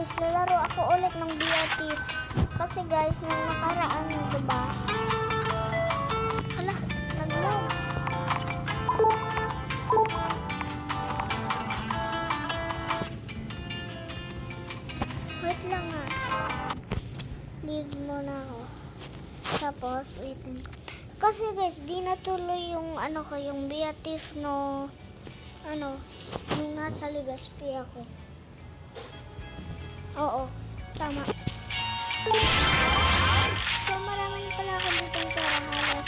guys, lalaro ako ulit ng BRT. Kasi guys, nung nakaraan, diba? Hala, nag-lag. Wait lang nga. Leave muna ako. Tapos, waitin ko. Kasi guys, di natuloy yung ano ko, yung BRT no, ano, yung nasa Legazpi ako. Oo, tama. So, maraming pala ako dito pera. Halos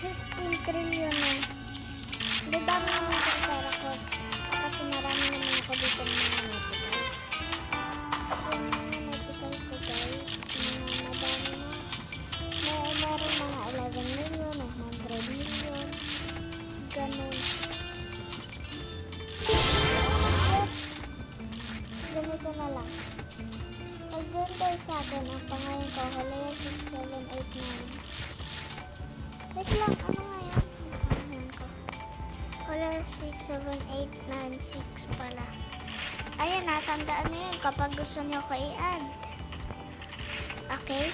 15 trillion na. Di ba naman yung pera ko? Kasi marami naman ako dito ng mga medical. Yung mga medical ko guys, madami na. Meron mga 11 million, 100 million. Ganun. Ganito na lang. Pag-join kayo sa akin, ang pangalan ko, Halea 6789. Wait lang, ano nga yan? Ang pangalan ko. Halea 67896 pala. Ayan, natandaan nyo yun kapag gusto nyo ko i-add. Okay?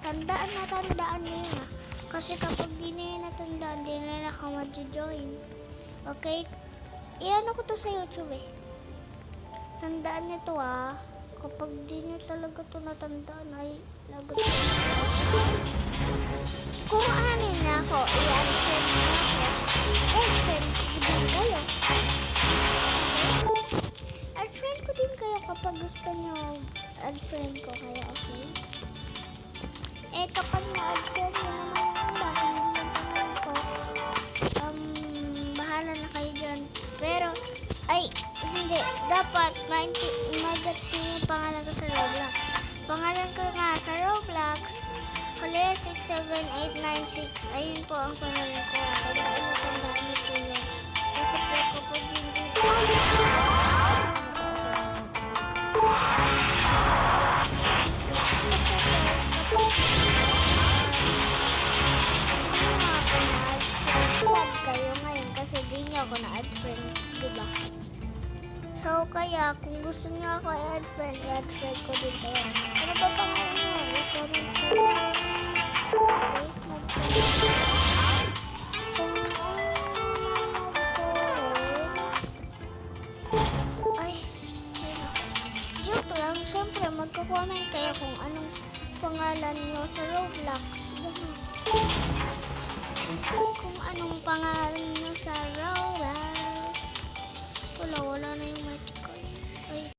Tandaan nyo yun ah. Kasi kapag di nyo yun natandaan, di na ako mag-join. Okay? I-ano ko to sa YouTube eh. Tandaan nyo to ah. Kapag di nyo talaga to natandaan ay lagot ko. Kung anin na ako, i-unfriend na ako. Unfriend ko din kayo. Unfriend ko din kayo kapag gusto nyo unfriend ko kayo, okay? Eh kapag na-unfriend nyo naman yung iba, hindi yung pangalan ko, bahala na kayo dyan. Pero, ay, hindi. Dapat mag-gets yung pangalan ko sa Roblox. Pangalan ko nga sa Roblox, Halea 67896. Ayun po ang pangalan ko. Tandaan niyo po yun. Kasi po kapag hindi sad kayo ngayon kasi di niyo ako na-add friend, diba? So, kaya, kung gusto niyo ako i-add friend ko din kayo. Ano ba pangalan niyo? Restaurant ko. Okay, joke lang. Siyempre, magko-comment kayo kung anong pangalan niyo sa Roblox. Kung anong pangalan niyo sa Roblox. Wala na yung mic.